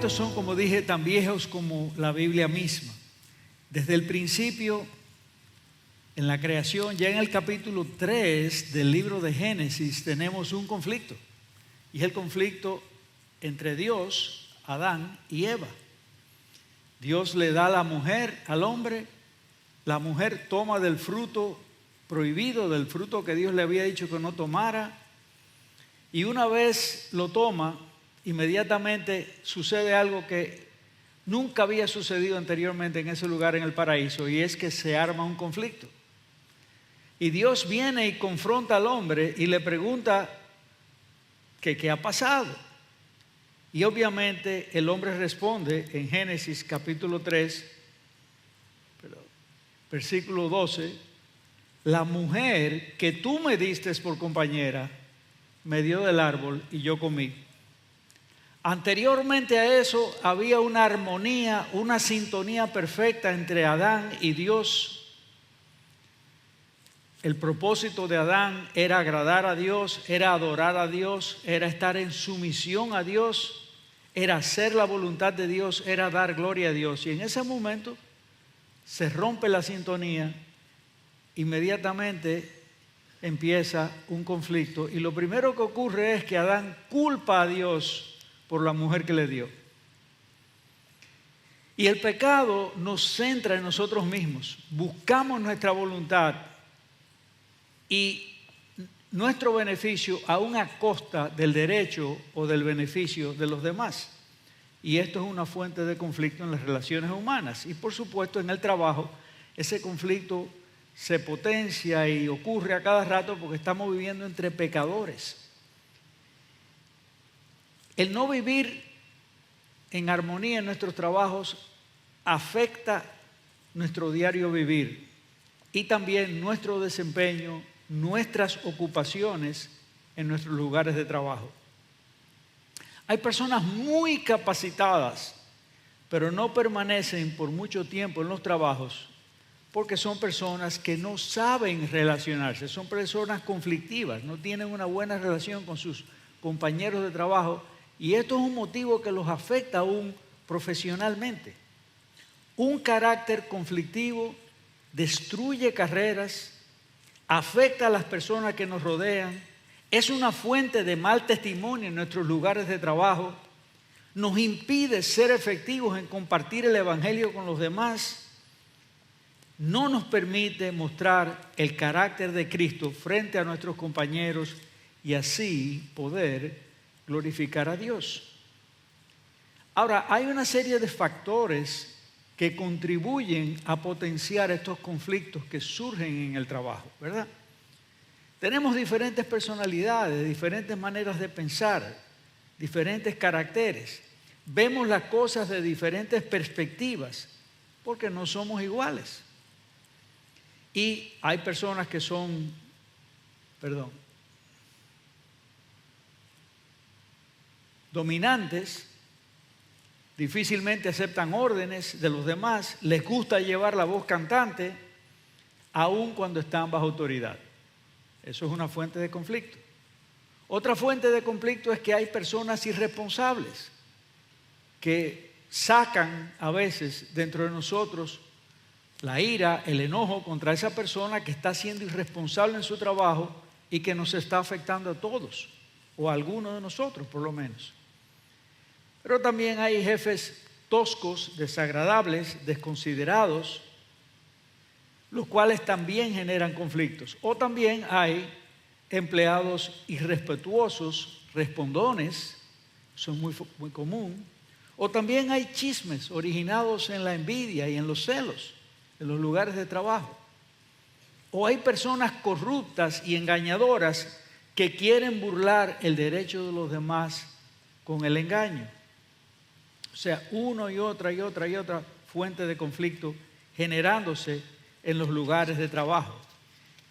conflictos son, como dije, tan viejos como la Biblia misma. Desde el principio, en la creación, ya en el capítulo 3 del libro de Génesis, tenemos un conflicto. Y es el conflicto entre Dios, Adán y Eva. Dios le da la mujer al hombre, la mujer toma del fruto prohibido, del fruto que Dios le había dicho que no tomara, y una vez lo toma, inmediatamente sucede algo que nunca había sucedido anteriormente en ese lugar en el paraíso, y es que se arma un conflicto. Y Dios viene y confronta al hombre y le pregunta que qué ha pasado. Y obviamente el hombre responde en Génesis capítulo 3, versículo 12, la mujer que tú me diste por compañera me dio del árbol y yo comí. Anteriormente a eso había una armonía, una sintonía perfecta entre Adán y Dios. El propósito de Adán era agradar a Dios, era adorar a Dios, era estar en sumisión a Dios, era hacer la voluntad de Dios, era dar gloria a Dios. Y en ese momento se rompe la sintonía, inmediatamente empieza un conflicto. Y lo primero que ocurre es que Adán culpa a Dios por la mujer que le dio. Y el pecado nos centra en nosotros mismos. Buscamos nuestra voluntad y nuestro beneficio aún a costa del derecho o del beneficio de los demás. Y esto es una fuente de conflicto en las relaciones humanas. Y por supuesto en el trabajo ese conflicto se potencia y ocurre a cada rato porque estamos viviendo entre pecadores. El no vivir en armonía en nuestros trabajos afecta nuestro diario vivir y también nuestro desempeño, nuestras ocupaciones en nuestros lugares de trabajo. Hay personas muy capacitadas, pero no permanecen por mucho tiempo en los trabajos porque son personas que no saben relacionarse, son personas conflictivas, no tienen una buena relación con sus compañeros de trabajo y esto es un motivo que los afecta aún profesionalmente. Un carácter conflictivo destruye carreras, afecta a las personas que nos rodean, es una fuente de mal testimonio en nuestros lugares de trabajo, nos impide ser efectivos en compartir el evangelio con los demás, no nos permite mostrar el carácter de Cristo frente a nuestros compañeros y así poder glorificar a Dios. Ahora, hay una serie de factores que contribuyen a potenciar estos conflictos que surgen en el trabajo, ¿verdad? Tenemos diferentes personalidades, diferentes maneras de pensar, diferentes caracteres. Vemos las cosas de diferentes perspectivas porque no somos iguales. Y hay personas que son, dominantes, difícilmente aceptan órdenes de los demás, les gusta llevar la voz cantante, aun cuando están bajo autoridad. Eso es una fuente de conflicto. Otra fuente de conflicto es que hay personas irresponsables que sacan a veces dentro de nosotros la ira, el enojo contra esa persona que está siendo irresponsable en su trabajo y que nos está afectando a todos, o a algunos de nosotros por lo menos. Pero también hay jefes toscos, desagradables, desconsiderados, los cuales también generan conflictos. O también hay empleados irrespetuosos, respondones, eso es muy común. O también hay chismes originados en la envidia y en los celos en los lugares de trabajo. O hay personas corruptas y engañadoras que quieren burlar el derecho de los demás con el engaño. O sea, una y otra fuente de conflicto generándose en los lugares de trabajo.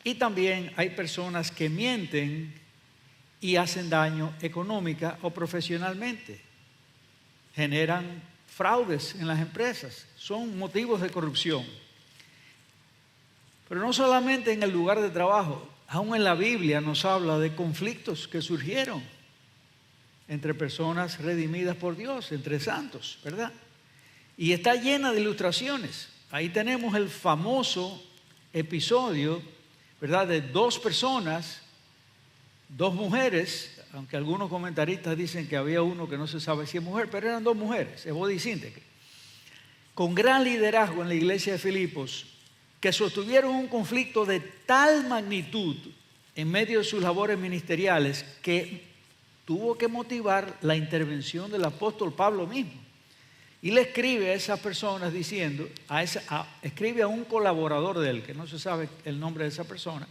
Y también hay personas que mienten y hacen daño económica o profesionalmente. Generan fraudes en las empresas. Son motivos de corrupción. Pero no solamente en el lugar de trabajo, aún en la Biblia nos habla de conflictos que surgieron entre personas redimidas por Dios, entre santos, ¿verdad? Y está llena de ilustraciones. Ahí tenemos el famoso episodio, ¿verdad?, de dos personas, dos mujeres, aunque algunos comentaristas dicen que había uno que no se sabe si es mujer, pero eran dos mujeres, Evodiya y Síntique, con gran liderazgo en la iglesia de Filipos, que sostuvieron un conflicto de tal magnitud en medio de sus labores ministeriales que tuvo que motivar la intervención del apóstol Pablo mismo. Y le escribe a esas personas diciendo, escribe a un colaborador de él, que no se sabe el nombre de esa persona,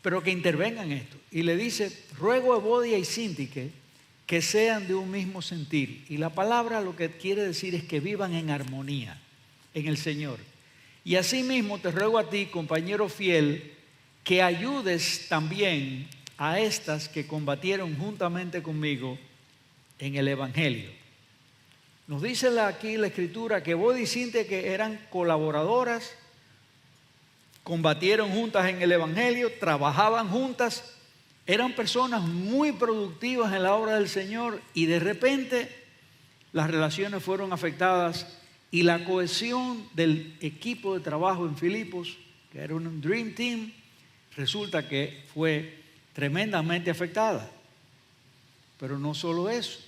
pero que intervenga en esto. Y le dice, ruego a Evodiya y Síntique que sean de un mismo sentir. Y la palabra lo que quiere decir es que vivan en armonía en el Señor. Y asimismo te ruego a ti, compañero fiel, que ayudes también a estas que combatieron juntamente conmigo en el Evangelio. Nos dice aquí la Escritura que Evodiya y Síntique eran colaboradoras, combatieron juntas en el Evangelio, trabajaban juntas, eran personas muy productivas en la obra del Señor y de repente las relaciones fueron afectadas y la cohesión del equipo de trabajo en Filipos, que era un Dream Team, resulta que fue tremendamente afectada. Pero no solo eso.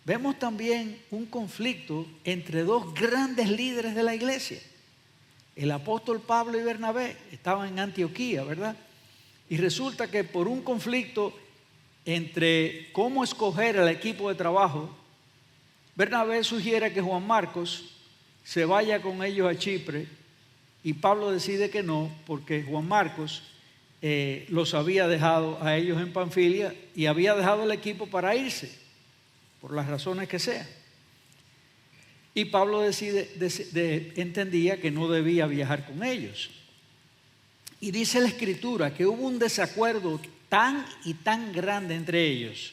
Vemos también un conflicto entre dos grandes líderes de la iglesia. El apóstol Pablo y Bernabé estaban en Antioquía, ¿verdad? Y resulta que por un conflicto entre cómo escoger al equipo de trabajo, Bernabé sugiere que Juan Marcos se vaya con ellos a Chipre y Pablo decide que no, porque Juan Marcos los había dejado a ellos en Panfilia y había dejado el equipo para irse, por las razones que sean. Y Pablo entendía que no debía viajar con ellos. Y dice la Escritura que hubo un desacuerdo tan y tan grande entre ellos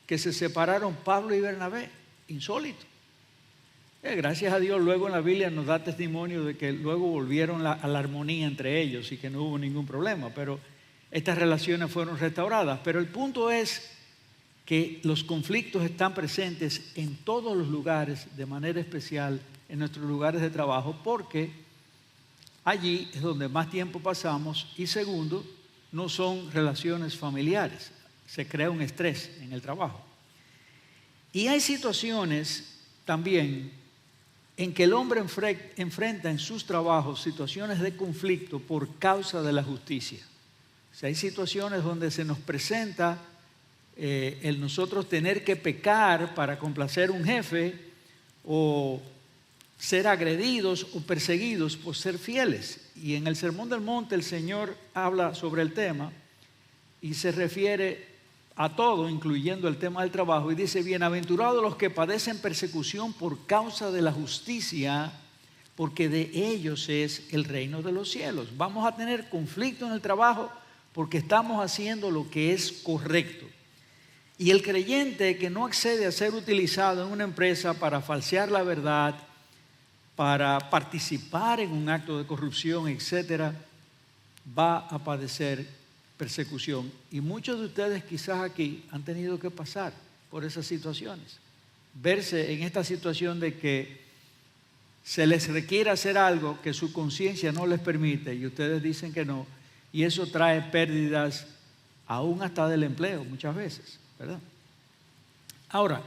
que se separaron Pablo y Bernabé. Insólito. Gracias a Dios luego en la Biblia nos da testimonio de que luego volvieron a la armonía entre ellos y que no hubo ningún problema, pero estas relaciones fueron restauradas. Pero el punto es que los conflictos están presentes en todos los lugares, de manera especial en nuestros lugares de trabajo, porque allí es donde más tiempo pasamos y segundo, no son relaciones familiares, se crea un estrés en el trabajo. Y hay situaciones también en que el hombre enfrenta en sus trabajos situaciones de conflicto por causa de la justicia. O sea, hay situaciones donde se nos presenta el nosotros tener que pecar para complacer a un jefe o ser agredidos o perseguidos por ser fieles. Y en el Sermón del Monte el Señor habla sobre el tema y se refiere a todo, incluyendo el tema del trabajo, y dice, bienaventurados los que padecen persecución por causa de la justicia, porque de ellos es el reino de los cielos. Vamos a tener conflicto en el trabajo porque estamos haciendo lo que es correcto. Y el creyente que no accede a ser utilizado en una empresa para falsear la verdad, para participar en un acto de corrupción, etcétera, va a padecer persecución. Y muchos de ustedes quizás aquí han tenido que pasar por esas situaciones. Verse en esta situación de que se les requiere hacer algo que su conciencia no les permite y ustedes dicen que no. Y eso trae pérdidas aún hasta del empleo muchas veces, ¿verdad? Ahora,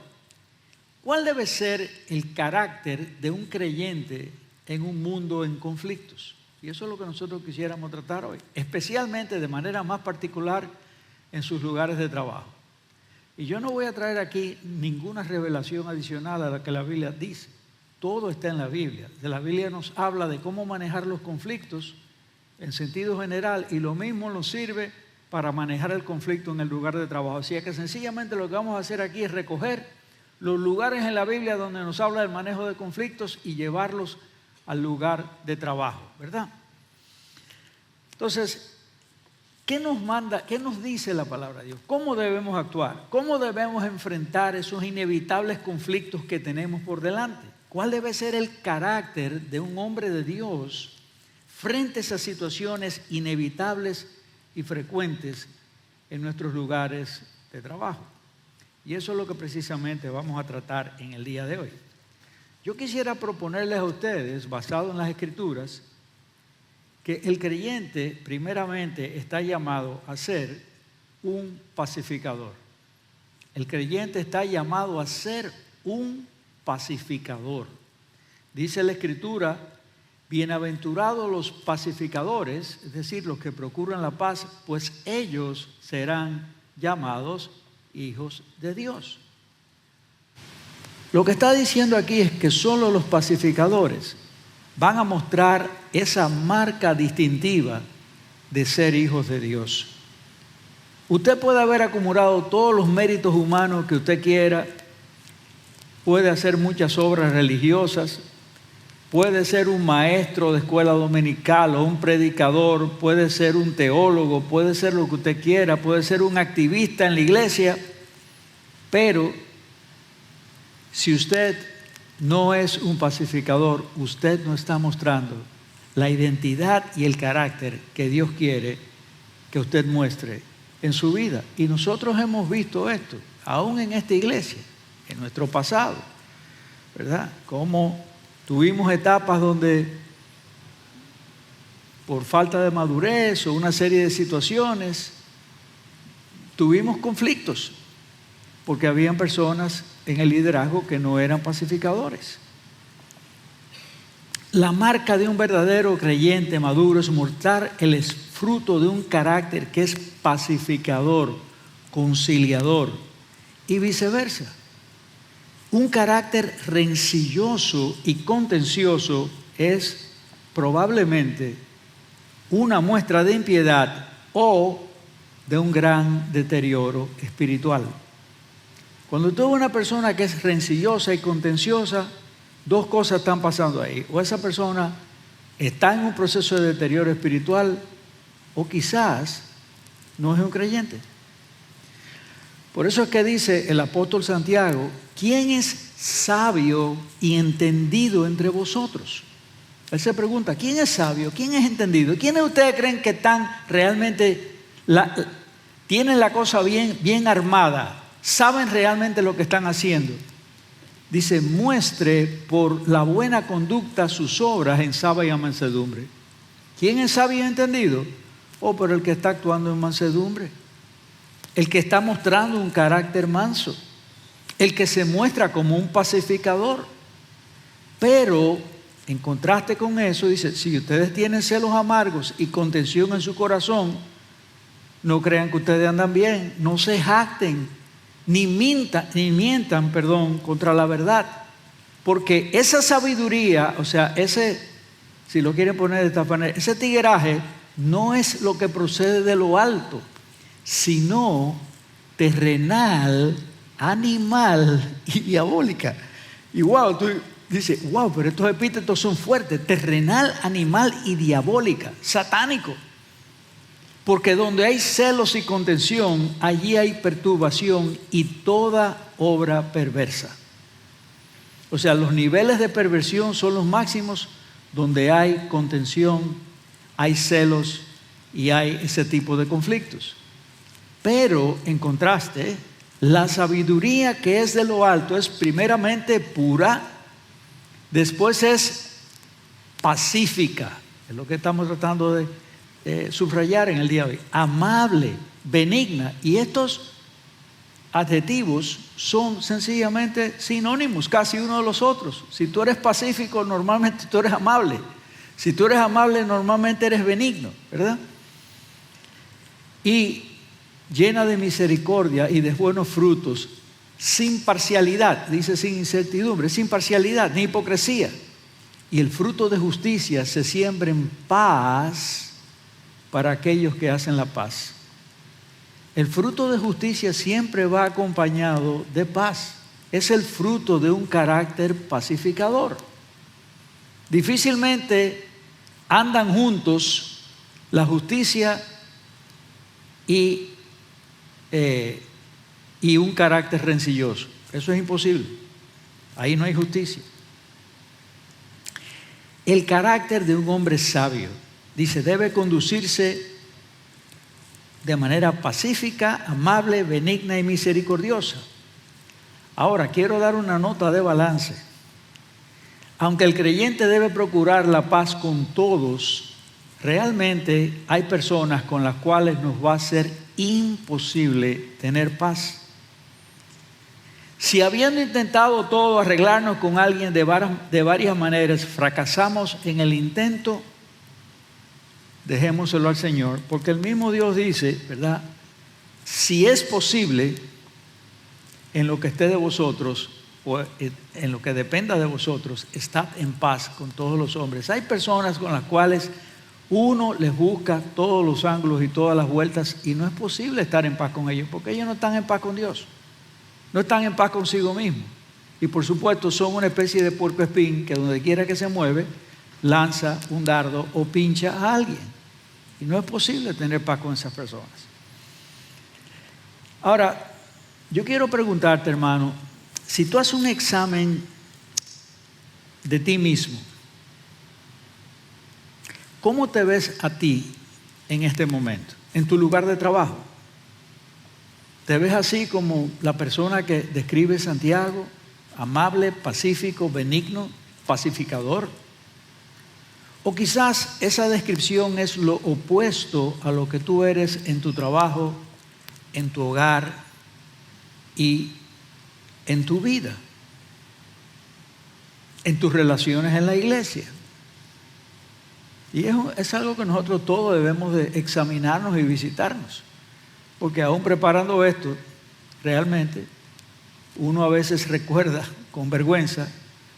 ¿cuál debe ser el carácter de un creyente en un mundo en conflictos? Y eso es lo que nosotros quisiéramos tratar hoy, especialmente de manera más particular en sus lugares de trabajo. Y yo no voy a traer aquí ninguna revelación adicional a la que la Biblia dice. Todo está en la Biblia. La Biblia nos habla de cómo manejar los conflictos en sentido general y lo mismo nos sirve para manejar el conflicto en el lugar de trabajo. Así que sencillamente lo que vamos a hacer aquí es recoger los lugares en la Biblia donde nos habla del manejo de conflictos y llevarlos al lugar de trabajo, ¿verdad? Entonces, ¿qué nos manda, qué nos dice la palabra de Dios? ¿Cómo debemos actuar? ¿Cómo debemos enfrentar esos inevitables conflictos que tenemos por delante? ¿Cuál debe ser el carácter de un hombre de Dios frente a esas situaciones inevitables y frecuentes en nuestros lugares de trabajo? Y eso es lo que precisamente vamos a tratar en el día de hoy. Yo quisiera proponerles a ustedes, basado en las Escrituras, que el creyente primeramente está llamado a ser un pacificador. El creyente está llamado a ser un pacificador. Dice la Escritura, bienaventurados los pacificadores, es decir, los que procuran la paz, pues ellos serán llamados hijos de Dios. Lo que está diciendo aquí es que solo los pacificadores van a mostrar esa marca distintiva de ser hijos de Dios. Usted puede haber acumulado todos los méritos humanos que usted quiera, puede hacer muchas obras religiosas, puede ser un maestro de escuela dominical o un predicador, puede ser un teólogo, puede ser lo que usted quiera, puede ser un activista en la iglesia, pero si usted no es un pacificador, usted no está mostrando la identidad y el carácter que Dios quiere que usted muestre en su vida. Y nosotros hemos visto esto, aún en esta iglesia, en nuestro pasado, ¿verdad? Como tuvimos etapas donde por falta de madurez o una serie de situaciones tuvimos conflictos porque habían personas en el liderazgo que no eran pacificadores. La marca de un verdadero creyente maduro es mostrar el fruto de un carácter que es pacificador, conciliador y viceversa. Un carácter rencilloso y contencioso es probablemente una muestra de impiedad o de un gran deterioro espiritual. Cuando tú ves una persona que es rencillosa y contenciosa, dos cosas están pasando ahí. O esa persona está en un proceso de deterioro espiritual o quizás no es un creyente. Por eso es que dice el apóstol Santiago, ¿quién es sabio y entendido entre vosotros? Él se pregunta, ¿quién es sabio? ¿Quién es entendido? ¿Quiénes de ustedes creen que están realmente, tienen la cosa bien armada? ¿Saben realmente lo que están haciendo? Dice, muestre por la buena conducta sus obras en sabia mansedumbre. ¿Quién es sabio y entendido? Por el que está actuando en mansedumbre. El que está mostrando un carácter manso. El que se muestra como un pacificador. Pero, en contraste con eso, dice, si ustedes tienen celos amargos y contención en su corazón, no crean que ustedes andan bien, no se jacten. Ni mientan, contra la verdad. Porque esa sabiduría, o sea, si lo quieren poner de esta manera, ese tigueraje no es lo que procede de lo alto, sino terrenal, animal y diabólica. Y wow, tú dices, wow, pero estos epítetos son fuertes. Terrenal, animal y diabólica, satánico. Porque donde hay celos y contención, allí hay perturbación y toda obra perversa. O sea, los niveles de perversión son los máximos donde hay contención, hay celos y hay ese tipo de conflictos. Pero, en contraste, la sabiduría que es de lo alto es primeramente pura, después es pacífica. Es lo que estamos tratando de subrayar en el día de hoy. Amable, benigna. Y estos adjetivos son sencillamente sinónimos, casi uno de los otros. Si tú eres pacífico, normalmente tú eres amable. Si tú eres amable, normalmente eres benigno, ¿verdad? Y llena de misericordia y de buenos frutos, sin parcialidad, dice sin incertidumbre, sin parcialidad ni hipocresía. Y el fruto de justicia se siembra en paz para aquellos que hacen la paz. El fruto de justicia siempre va acompañado de paz. Es el fruto de un carácter pacificador. Difícilmente andan juntos la justicia y un carácter rencilloso. Eso es imposible. Ahí no hay justicia. El carácter de un hombre sabio, dice, debe conducirse de manera pacífica, amable, benigna y misericordiosa. Ahora, quiero dar una nota de balance. Aunque el creyente debe procurar la paz con todos, realmente hay personas con las cuales nos va a ser imposible tener paz. Si habiendo intentado todo arreglarnos con alguien de varias maneras, fracasamos en el intento, dejémoselo al Señor, porque el mismo Dios dice, ¿verdad? Si es posible, en lo que esté de vosotros, o en lo que dependa de vosotros, estad en paz con todos los hombres. Hay personas con las cuales uno les busca todos los ángulos y todas las vueltas y no es posible estar en paz con ellos, porque ellos no están en paz con Dios. No están en paz consigo mismos. Y por supuesto son una especie de puercoespín que donde quiera que se mueve, lanza un dardo o pincha a alguien. Y no es posible tener paz con esas personas. Ahora, yo quiero preguntarte, hermano, si tú haces un examen de ti mismo, ¿cómo te ves a ti en este momento, en tu lugar de trabajo? ¿Te ves así como la persona que describe Santiago? Amable, pacífico, benigno, pacificador. O quizás esa descripción es lo opuesto a lo que tú eres en tu trabajo, en tu hogar y en tu vida, en tus relaciones en la iglesia. Y es algo que nosotros todos debemos de examinarnos y visitarnos. Porque aún preparando esto, realmente, uno a veces recuerda con vergüenza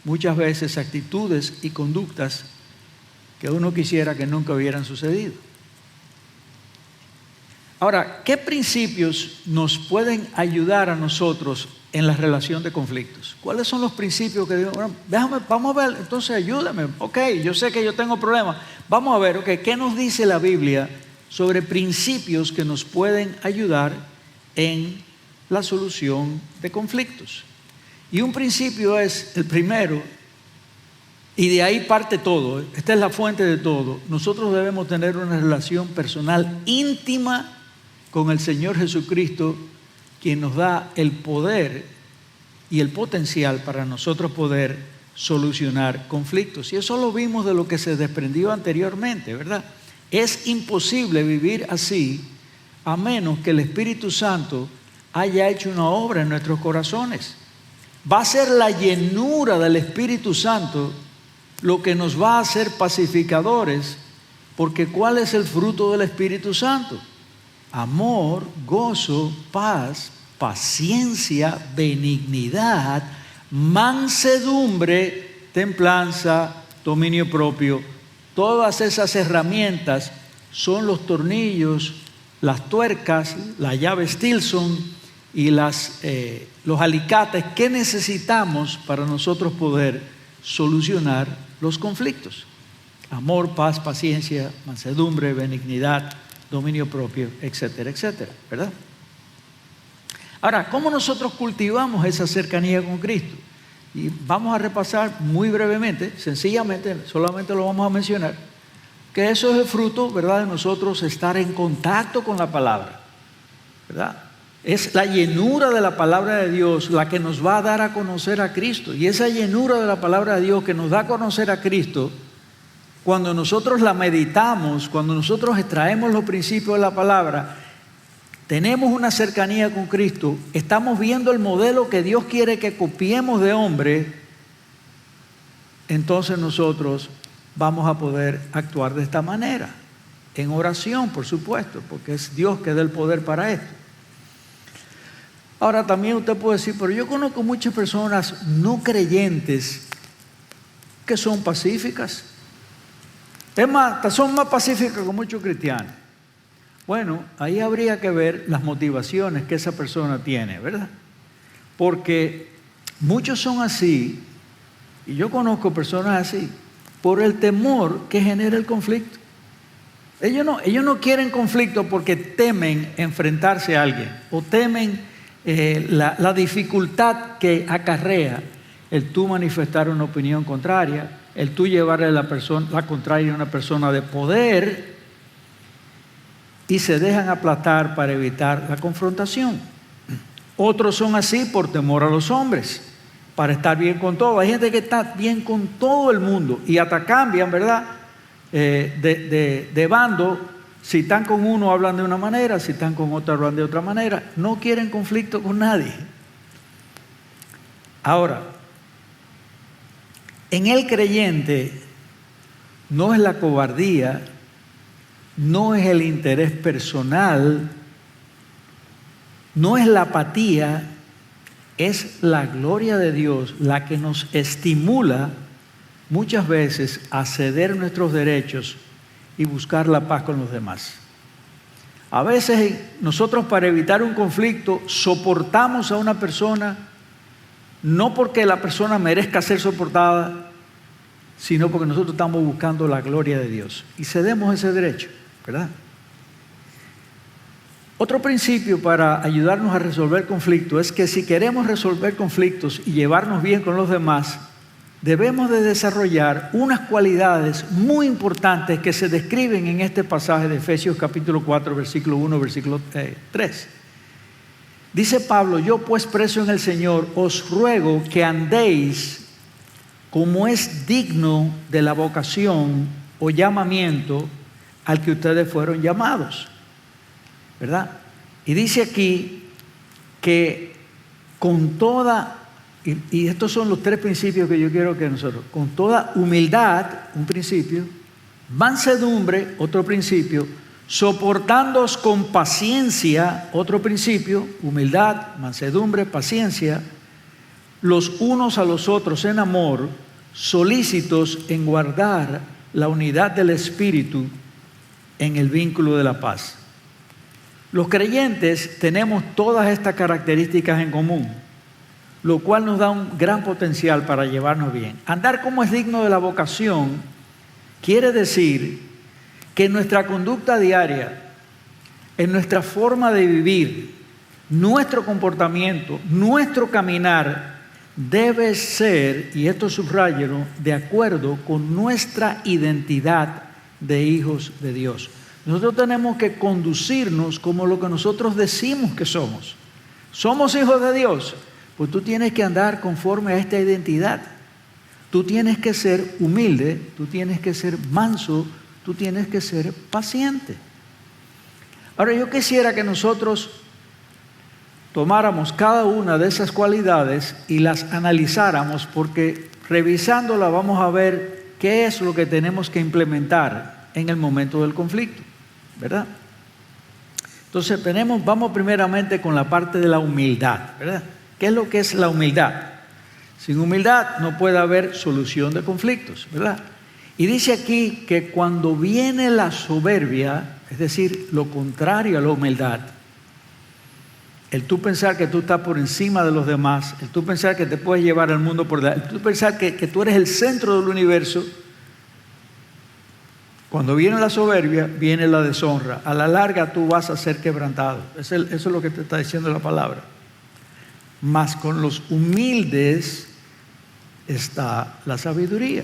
muchas veces actitudes y conductas que uno quisiera que nunca hubieran sucedido. Ahora, ¿qué principios nos pueden ayudar a nosotros en la relación de conflictos? ¿Cuáles son los principios que digo, bueno, vamos a ver, entonces ayúdame, ok, yo sé que yo tengo problemas, vamos a ver, ok, ¿qué nos dice la Biblia sobre principios que nos pueden ayudar en la solución de conflictos? Y un principio es el primero, y de ahí parte todo, esta es la fuente de todo. Nosotros debemos tener una relación personal íntima con el Señor Jesucristo, quien nos da el poder y el potencial para nosotros poder solucionar conflictos. Y eso lo vimos de lo que se desprendió anteriormente, ¿verdad? Es imposible vivir así a menos que el Espíritu Santo haya hecho una obra en nuestros corazones. Va a ser la llenura del Espíritu Santo lo que nos va a hacer pacificadores, porque ¿cuál es el fruto del Espíritu Santo? Amor, gozo, paz, paciencia, benignidad, mansedumbre, templanza, dominio propio. Todas esas herramientas son los tornillos, las tuercas, la llave Stilson y los alicates que necesitamos para nosotros poder solucionar los conflictos. Amor, paz, paciencia, mansedumbre, benignidad, dominio propio, etcétera, etcétera, ¿verdad? Ahora, ¿cómo nosotros cultivamos esa cercanía con Cristo? Y vamos a repasar muy brevemente, sencillamente, solamente lo vamos a mencionar, que eso es el fruto, ¿verdad?, de nosotros estar en contacto con la palabra, ¿verdad? Es la llenura de la palabra de Dios la que nos va a dar a conocer a Cristo. Y esa llenura de la palabra de Dios que nos da a conocer a Cristo, cuando nosotros la meditamos, cuando nosotros extraemos los principios de la palabra, tenemos una cercanía con Cristo, estamos viendo el modelo que Dios quiere que copiemos de hombre, entonces nosotros vamos a poder actuar de esta manera. En oración, por supuesto, porque es Dios que da el poder para esto. Ahora también usted puede decir, pero yo conozco muchas personas no creyentes que son pacíficas. Es más, son más pacíficas que muchos cristianos. Bueno, ahí habría que ver las motivaciones que esa persona tiene, ¿verdad? Porque muchos son así, y yo conozco personas así, por el temor que genera el conflicto. Ellos no quieren conflicto porque temen enfrentarse a alguien, o temen la dificultad que acarrea el tú manifestar una opinión contraria, el tú llevarle la contraria a una persona de poder, y se dejan aplastar para evitar la confrontación. Otros son así por temor a los hombres, para estar bien con todo. Hay gente que está bien con todo el mundo y hasta cambian, ¿verdad? De bando. Si están con uno hablan de una manera, si están con otro hablan de otra manera. No quieren conflicto con nadie. Ahora, en el creyente no es la cobardía, no es el interés personal, no es la apatía, es la gloria de Dios la que nos estimula muchas veces a ceder nuestros derechos y buscar la paz con los demás. A veces nosotros, para evitar un conflicto, soportamos a una persona no porque la persona merezca ser soportada, sino porque nosotros estamos buscando la gloria de Dios y cedemos ese derecho, ¿verdad? Otro principio para ayudarnos a resolver conflictos es que si queremos resolver conflictos y llevarnos bien con los demás, debemos de desarrollar unas cualidades muy importantes que se describen en este pasaje de Efesios capítulo 4, versículo 1, versículo 3. Dice Pablo: yo pues, preso en el Señor, os ruego que andéis como es digno de la vocación o llamamiento al que ustedes fueron llamados, ¿verdad? Y dice aquí que con toda, y estos son los tres principios que yo quiero que nosotros, con toda humildad, un principio, mansedumbre, otro principio, soportándoos con paciencia, otro principio, humildad, mansedumbre, paciencia, los unos a los otros en amor, solícitos en guardar la unidad del Espíritu en el vínculo de la paz. Los creyentes tenemos todas estas características en común, lo cual nos da un gran potencial para llevarnos bien. Andar como es digno de la vocación quiere decir que en nuestra conducta diaria, en nuestra forma de vivir, nuestro comportamiento, nuestro caminar debe ser, y esto subráyelo, de acuerdo con nuestra identidad de hijos de Dios. Nosotros tenemos que conducirnos como lo que nosotros decimos que somos. Somos hijos de Dios, pues tú tienes que andar conforme a esta identidad. Tú tienes que ser humilde, tú tienes que ser manso, tú tienes que ser paciente. Ahora, yo quisiera que nosotros tomáramos cada una de esas cualidades y las analizáramos, porque revisándola vamos a ver qué es lo que tenemos que implementar en el momento del conflicto, ¿verdad? Entonces vamos primeramente con la parte de la humildad, ¿verdad? ¿Qué es lo que es la humildad? Sin humildad no puede haber solución de conflictos, ¿verdad? Y dice aquí que cuando viene la soberbia, es decir, lo contrario a la humildad, el tú pensar que tú estás por encima de los demás, el tú pensar que te puedes llevar al mundo por delante, el tú pensar que tú eres el centro del universo, cuando viene la soberbia, viene la deshonra. A la larga tú vas a ser quebrantado. Eso es lo que te está diciendo la palabra. Mas con los humildes está la sabiduría.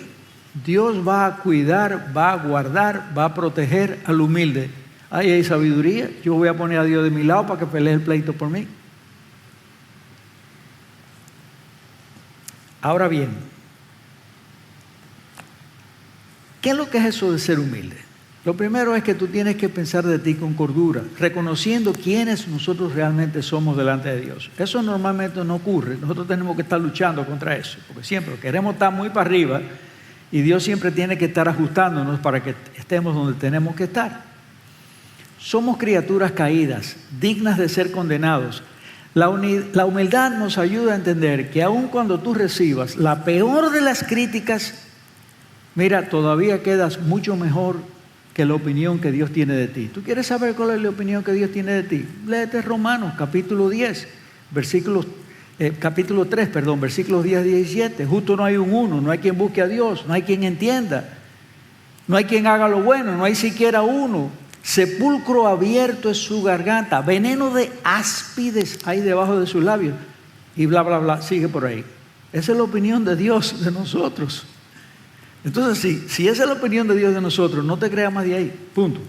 Dios va a cuidar, va a guardar, va a proteger al humilde. Ahí hay sabiduría. Yo voy a poner a Dios de mi lado para que pelee el pleito por mí. Ahora bien, ¿qué es lo que es eso de ser humilde? Lo primero es que tú tienes que pensar de ti con cordura, reconociendo quiénes nosotros realmente somos delante de Dios. Eso normalmente no ocurre. Nosotros tenemos que estar luchando contra eso, porque siempre queremos estar muy para arriba y Dios siempre tiene que estar ajustándonos para que estemos donde tenemos que estar. Somos criaturas caídas, dignas de ser condenados. La humildad nos ayuda a entender que aun cuando tú recibas la peor de las críticas, mira, todavía quedas mucho mejor que la opinión que Dios tiene de ti. ¿Tú quieres saber cuál es la opinión que Dios tiene de ti? Léete Romanos, capítulo 10, capítulo 3, versículos 10 y 17. Justo no hay un uno, no hay quien busque a Dios, no hay quien entienda, no hay quien haga lo bueno, no hay siquiera uno. Sepulcro abierto es su garganta, veneno de áspides hay debajo de sus labios. Y bla, bla, bla, sigue por ahí. Esa es la opinión de Dios de nosotros. Entonces, si esa es la opinión de Dios de nosotros, no te creas más de ahí, punto.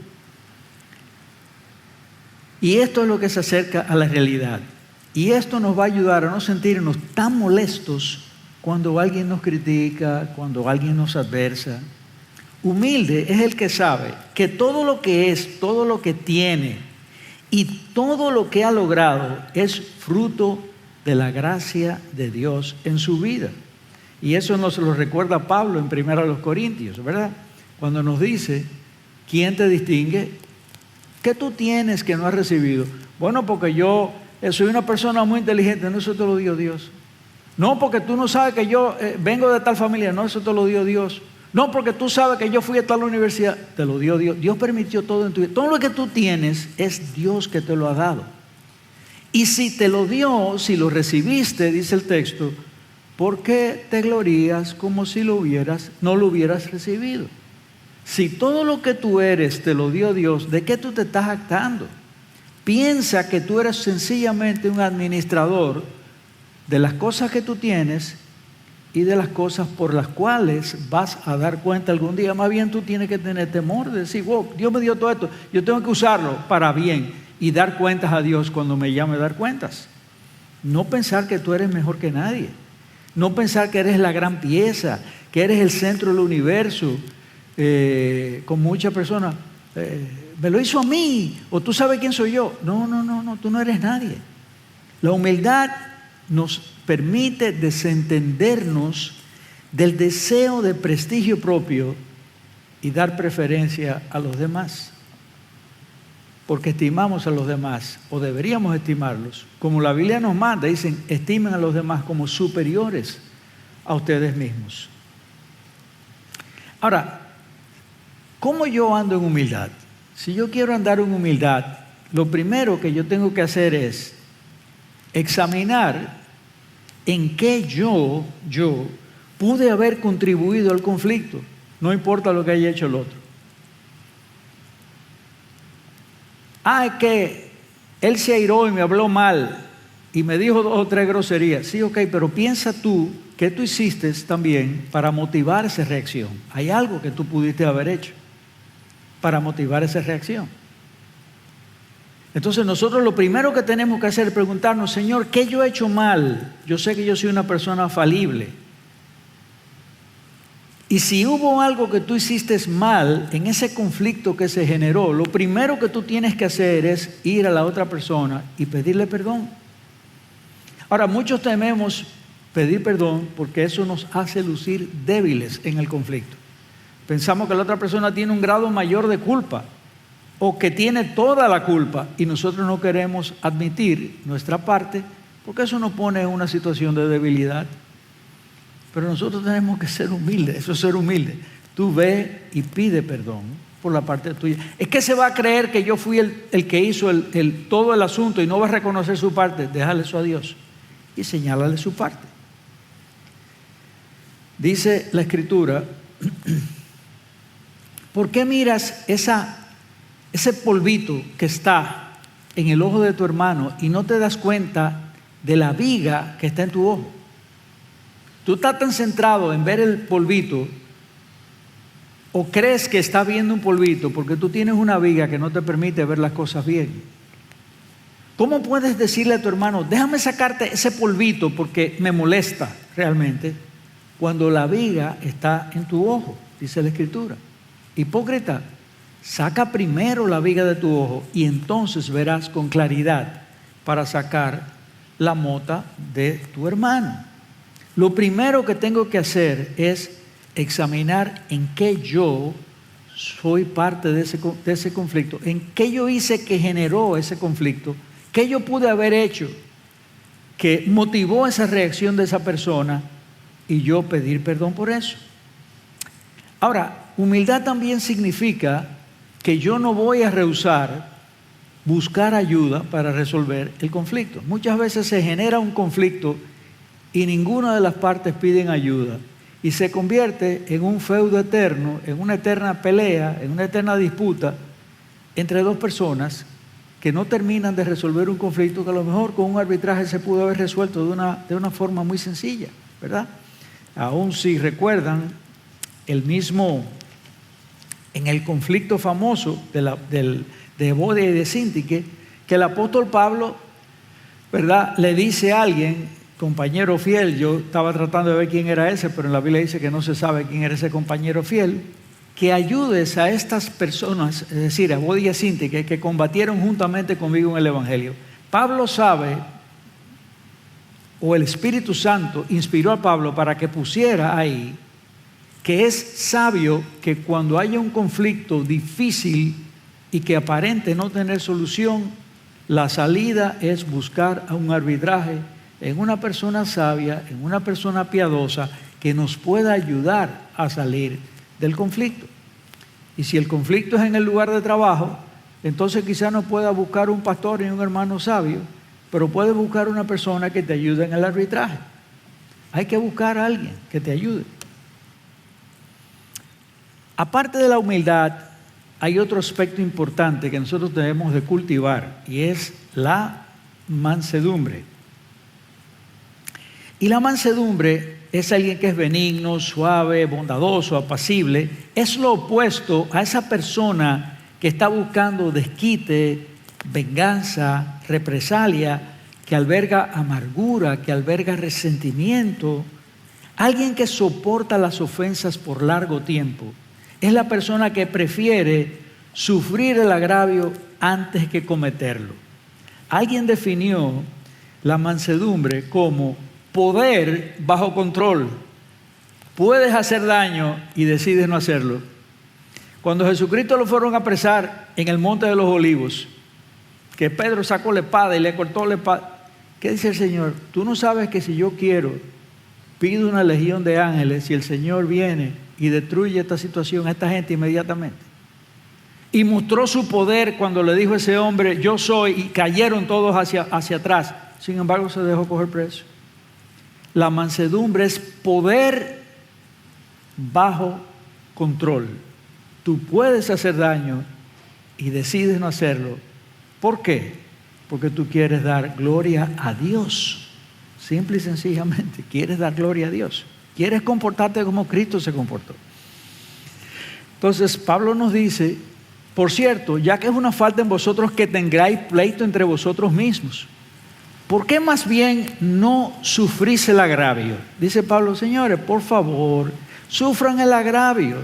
Y esto es lo que se acerca a la realidad. Y esto nos va a ayudar a no sentirnos tan molestos cuando alguien nos critica, cuando alguien nos adversa. Humilde es el que sabe que todo lo que es, todo lo que tiene y todo lo que ha logrado es fruto de la gracia de Dios en su vida. Y eso nos lo recuerda Pablo en 1 Corintios, ¿verdad? Cuando nos dice, ¿quién te distingue? ¿Qué tú tienes que no has recibido? Bueno, porque yo soy una persona muy inteligente, no, eso te lo dio Dios. No, porque tú no sabes que yo vengo de tal familia, no, eso te lo dio Dios. No, porque tú sabes que yo fui a tal universidad, te lo dio Dios. Dios permitió todo en tu vida. Todo lo que tú tienes es Dios que te lo ha dado. Y si te lo dio, si lo recibiste, dice el texto, ¿por qué te glorías como si no lo hubieras recibido? Si todo lo que tú eres te lo dio Dios, ¿de qué tú te estás jactando? Piensa que tú eres sencillamente un administrador de las cosas que tú tienes y de las cosas por las cuales vas a dar cuenta algún día. Más bien tú tienes que tener temor de decir, wow, Dios me dio todo esto, yo tengo que usarlo para bien y dar cuentas a Dios cuando me llame a dar cuentas. No pensar que tú eres mejor que nadie, no pensar que eres la gran pieza, que eres el centro del universo, con muchas personas, me lo hizo a mí, o tú sabes quién soy yo. No, tú no eres nadie. La humildad nos permite desentendernos del deseo de prestigio propio y dar preferencia a los demás. Porque estimamos a los demás, o deberíamos estimarlos, como la Biblia nos manda, dicen, estimen a los demás como superiores a ustedes mismos. Ahora, ¿cómo yo ando en humildad? Si yo quiero andar en humildad, lo primero que yo tengo que hacer es examinar en qué yo pude haber contribuido al conflicto, no importa lo que haya hecho el otro. Es que él se airó y me habló mal y me dijo 2 o 3 groserías. Sí, ok, pero piensa tú qué tú hiciste también para motivar esa reacción. Hay algo que tú pudiste haber hecho para motivar esa reacción. Entonces nosotros lo primero que tenemos que hacer es preguntarnos, Señor, ¿qué yo he hecho mal? Yo sé que yo soy una persona falible. Y si hubo algo que tú hiciste mal en ese conflicto que se generó, lo primero que tú tienes que hacer es ir a la otra persona y pedirle perdón. Ahora, muchos tememos pedir perdón porque eso nos hace lucir débiles en el conflicto. Pensamos que la otra persona tiene un grado mayor de culpa o que tiene toda la culpa y nosotros no queremos admitir nuestra parte porque eso nos pone en una situación de debilidad. Pero nosotros tenemos que ser humildes, eso es ser humilde. Tú ve y pide perdón por la parte tuya. Es que se va a creer que yo fui el que hizo todo el asunto y no va a reconocer su parte. Déjale eso a Dios y señálale su parte. Dice la Escritura, ¿por qué miras ese polvito que está en el ojo de tu hermano y no te das cuenta de la viga que está en tu ojo? Tú estás tan centrado en ver el polvito o crees que estás viendo un polvito porque tú tienes una viga que no te permite ver las cosas bien. ¿Cómo puedes decirle a tu hermano, déjame sacarte ese polvito porque me molesta realmente, cuando la viga está en tu ojo? Dice la Escritura. Hipócrita, saca primero la viga de tu ojo y entonces verás con claridad para sacar la mota de tu hermano. Lo primero que tengo que hacer es examinar en qué yo soy parte de ese conflicto, en qué yo hice que generó ese conflicto, qué yo pude haber hecho que motivó esa reacción de esa persona y yo pedir perdón por eso. Ahora, humildad también significa que yo no voy a rehusar buscar ayuda para resolver el conflicto. Muchas veces se genera un conflicto y ninguna de las partes piden ayuda y se convierte en un feudo eterno, en una eterna pelea, en una eterna disputa entre dos personas que no terminan de resolver un conflicto que a lo mejor con un arbitraje se pudo haber resuelto de una forma muy sencilla, ¿verdad? Aún si recuerdan en el conflicto famoso de Evodia y de Síntique, que el apóstol Pablo ¿verdad? Le dice a alguien, compañero fiel, yo estaba tratando de ver quién era ese, pero en la Biblia dice que no se sabe quién era ese compañero fiel, que ayudes a estas personas, es decir, a Bodhi y a Sintique, que combatieron juntamente conmigo en el Evangelio. Pablo sabe, o el Espíritu Santo inspiró a Pablo para que pusiera ahí, que es sabio que cuando haya un conflicto difícil y que aparente no tener solución, la salida es buscar a un arbitraje en una persona sabia, en una persona piadosa que nos pueda ayudar a salir del conflicto. Y si el conflicto es en el lugar de trabajo, entonces quizás no pueda buscar un pastor y un hermano sabio, pero puedes buscar una persona que te ayude en el arbitraje. Hay que buscar a alguien que te ayude. Aparte de la humildad, hay otro aspecto importante que nosotros debemos de cultivar y es la mansedumbre. Y la mansedumbre es alguien que es benigno, suave, bondadoso, apacible. Es lo opuesto a esa persona que está buscando desquite, venganza, represalia, que alberga amargura, que alberga resentimiento. Alguien que soporta las ofensas por largo tiempo. Es la persona que prefiere sufrir el agravio antes que cometerlo. Alguien definió la mansedumbre como poder bajo control. Puedes hacer daño y decides no hacerlo. Cuando Jesucristo lo fueron a apresar en el Monte de los Olivos, que Pedro sacó la espada y le cortó la espada, ¿qué dice el Señor? Tú no sabes que si yo quiero, pido una legión de ángeles y el Señor viene y destruye esta situación, a esta gente inmediatamente. Y mostró su poder cuando le dijo a ese hombre, yo soy, y cayeron todos hacia atrás. Sin embargo, se dejó coger preso. La mansedumbre es poder bajo control. Tú puedes hacer daño y decides no hacerlo. ¿Por qué? Porque tú quieres dar gloria a Dios. Simple y sencillamente, quieres dar gloria a Dios. Quieres comportarte como Cristo se comportó. Entonces, Pablo nos dice, por cierto, ya que es una falta en vosotros que tengáis pleito entre vosotros mismos, ¿por qué más bien no sufrís el agravio? Dice Pablo, señores, por favor, sufran el agravio.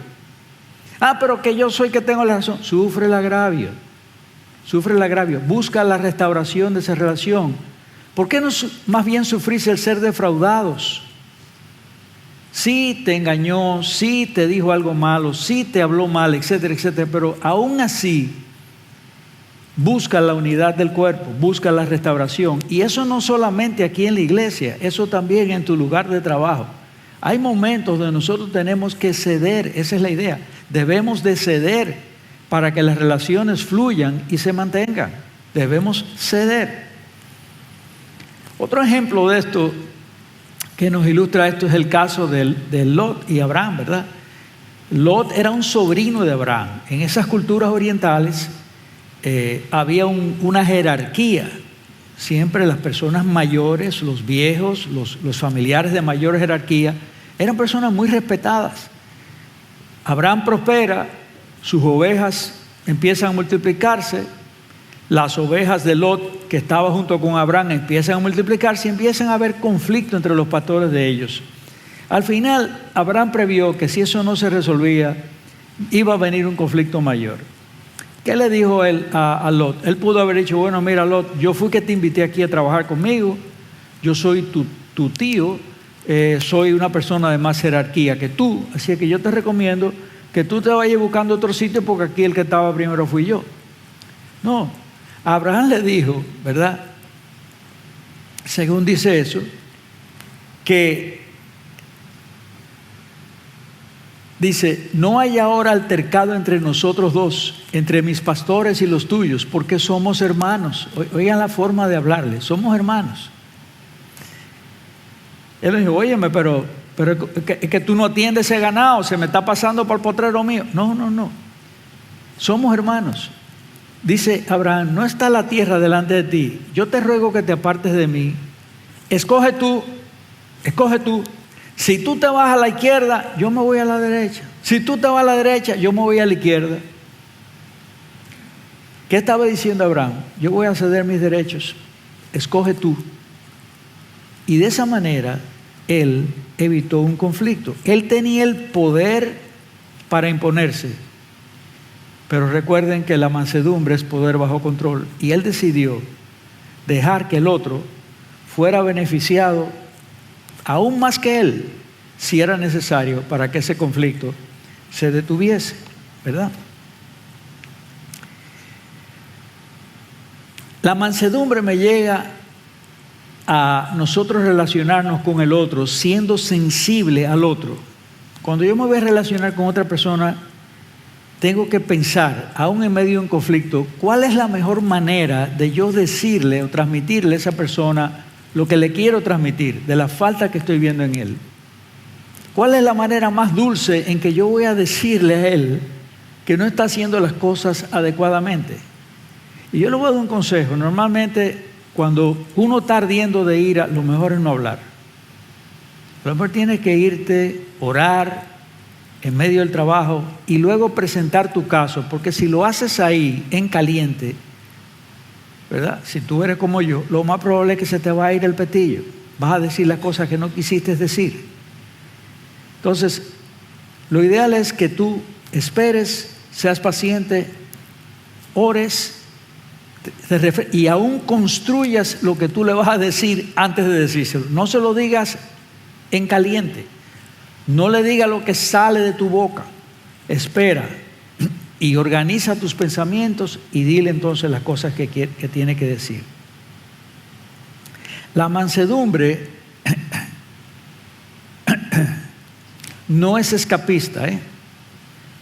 Pero que yo soy que tengo la razón. Sufre el agravio. Sufre el agravio. Busca la restauración de esa relación. ¿Por qué no más bien sufrís el ser defraudados? Sí te engañó, sí te dijo algo malo, sí te habló mal, etcétera, etcétera. Pero aún así, busca la unidad del cuerpo, busca la restauración. Y eso no solamente aquí en la iglesia, eso también en tu lugar de trabajo. Hay momentos donde nosotros tenemos que ceder, esa es la idea. Debemos de ceder para que las relaciones fluyan y se mantengan. Debemos ceder. Otro ejemplo de esto que nos ilustra esto es el caso de Lot y Abraham, ¿verdad? Lot era un sobrino de Abraham. En esas culturas orientales había una jerarquía. Siempre las personas mayores, los viejos, los familiares de mayor jerarquía, eran personas muy respetadas. Abraham prospera, sus ovejas empiezan a multiplicarse, las ovejas de Lot que estaba junto con Abraham empiezan a multiplicarse y empiezan a haber conflicto entre los pastores de ellos. Al final, Abraham previó que si eso no se resolvía, iba a venir un conflicto mayor. ¿Qué le dijo él a Lot? Él pudo haber dicho, bueno, mira Lot, yo fui que te invité aquí a trabajar conmigo, yo soy tu tío, soy una persona de más jerarquía que tú, así que yo te recomiendo que tú te vayas buscando otro sitio porque aquí el que estaba primero fui yo. No, Abraham le dijo, ¿verdad? Según dice eso, que dice, no hay ahora altercado entre nosotros dos, entre mis pastores y los tuyos, porque somos hermanos. Oigan la forma de hablarle, somos hermanos. Él le dijo, óyeme, pero que tú no atiendes ese ganado, se me está pasando por el potrero mío. No, somos hermanos. Dice Abraham, no está la tierra delante de ti, yo te ruego que te apartes de mí. Escoge tú. Si tú te vas a la izquierda, yo me voy a la derecha. Si tú te vas a la derecha, yo me voy a la izquierda. ¿Qué estaba diciendo Abraham? Yo voy a ceder mis derechos. escoge tú. Y de esa manera, él evitó un conflicto. Él tenía el poder para imponerse. Pero recuerden que la mansedumbre es poder bajo control. Y él decidió dejar que el otro fuera beneficiado aún más que él, si era necesario para que ese conflicto se detuviese, ¿verdad? La mansedumbre me llega a nosotros relacionarnos con el otro, siendo sensible al otro. Cuando yo me voy a relacionar con otra persona, tengo que pensar, aún en medio de un conflicto, cuál es la mejor manera de yo decirle o transmitirle a esa persona lo que le quiero transmitir, de la falta que estoy viendo en él. ¿Cuál es la manera más dulce en que yo voy a decirle a él que no está haciendo las cosas adecuadamente? Y yo le voy a dar un consejo. Normalmente, cuando uno está ardiendo de ira, lo mejor es no hablar. A lo mejor tienes que irte, orar en medio del trabajo y luego presentar tu caso, porque si lo haces ahí, en caliente, ¿verdad? Si tú eres como yo, lo más probable es que se te va a ir el petillo. Vas a decir las cosas que no quisiste decir. Entonces, lo ideal es que tú esperes, seas paciente, ores y aún construyas lo que tú le vas a decir antes de decírselo. No se lo digas en caliente. No le digas lo que sale de tu boca. Espera y organiza tus pensamientos y dile entonces las cosas que tiene que decir. La mansedumbre no es escapista,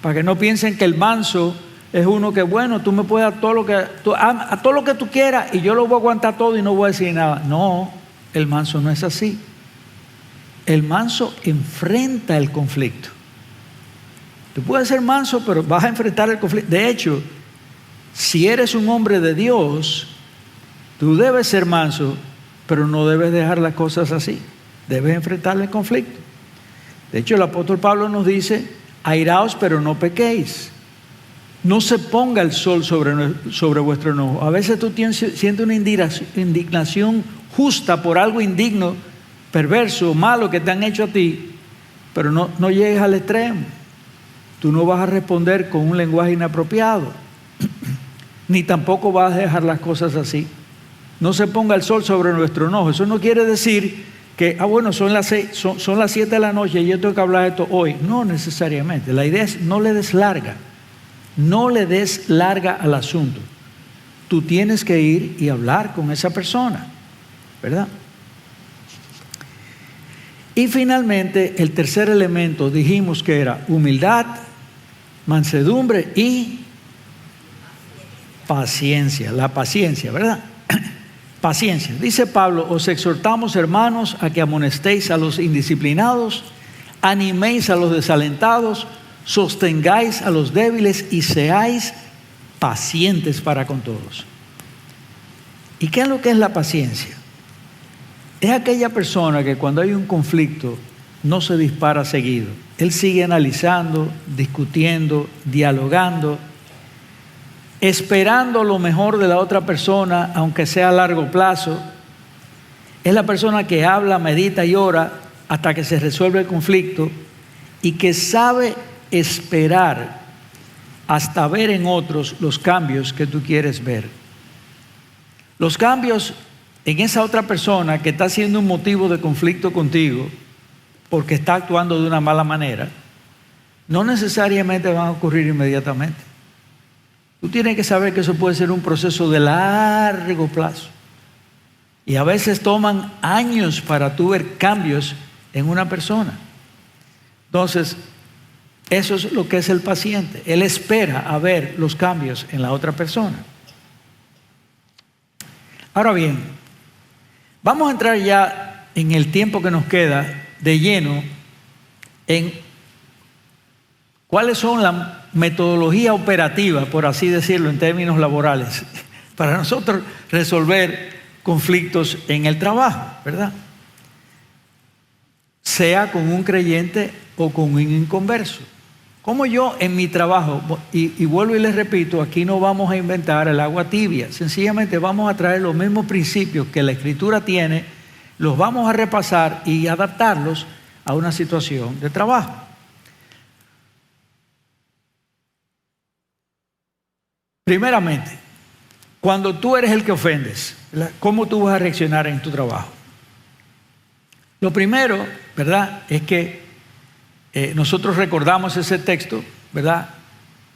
para que no piensen que el manso es uno que, bueno, tú me puedes dar todo lo que tú quieras y yo lo voy a aguantar todo y no voy a decir nada. No, el manso no es así. El manso enfrenta el conflicto. Tú puedes ser manso, pero vas a enfrentar el conflicto. De hecho, si eres un hombre de Dios, tú debes ser manso, pero no debes dejar las cosas así. Debes enfrentar el conflicto. De hecho, el apóstol Pablo nos dice, airaos, pero no pequéis. No se ponga el sol sobre vuestro enojo. A veces tú sientes una indignación justa por algo indigno, perverso, malo que te han hecho a ti, pero no llegues al extremo. Tú no vas a responder con un lenguaje inapropiado, ni tampoco vas a dejar las cosas así. No se ponga el sol sobre nuestro enojo. Eso no quiere decir que, bueno, son las 7 de la noche y yo tengo que hablar de esto hoy. No necesariamente. La idea es no le des larga. No le des larga al asunto. Tú tienes que ir y hablar con esa persona, ¿verdad? Y finalmente, el tercer elemento dijimos que era humildad, mansedumbre y paciencia. La paciencia, ¿verdad? Paciencia. Dice Pablo, os exhortamos, hermanos, a que amonestéis a los indisciplinados, animéis a los desalentados, sostengáis a los débiles y seáis pacientes para con todos. ¿Y qué es lo que es la paciencia? Es aquella persona que cuando hay un conflicto no se dispara seguido. Él sigue analizando, discutiendo, dialogando, esperando lo mejor de la otra persona, aunque sea a largo plazo. Es la persona que habla, medita y ora hasta que se resuelve el conflicto y que sabe esperar hasta ver en otros los cambios que tú quieres ver. Los cambios en esa otra persona que está siendo un motivo de conflicto contigo porque está actuando de una mala manera, no necesariamente van a ocurrir inmediatamente. Tú tienes que saber que eso puede ser un proceso de largo plazo. Y a veces toman años para tú ver cambios en una persona. Entonces, eso es lo que es el paciente. Él espera a ver los cambios en la otra persona. Ahora bien, vamos a entrar ya en el tiempo que nos queda de lleno en cuáles son la metodología operativa, por así decirlo en términos laborales, para nosotros resolver conflictos en el trabajo, ¿verdad? Sea con un creyente o con un inconverso. ¿Cómo yo en mi trabajo, y vuelvo y les repito, aquí no vamos a inventar el agua tibia, sencillamente vamos a traer los mismos principios que la Escritura tiene, los vamos a repasar y adaptarlos a una situación de trabajo. Primeramente, cuando tú eres el que ofendes, ¿verdad?, ¿cómo tú vas a reaccionar en tu trabajo? Lo primero, ¿verdad?, es que nosotros recordamos ese texto, ¿verdad?,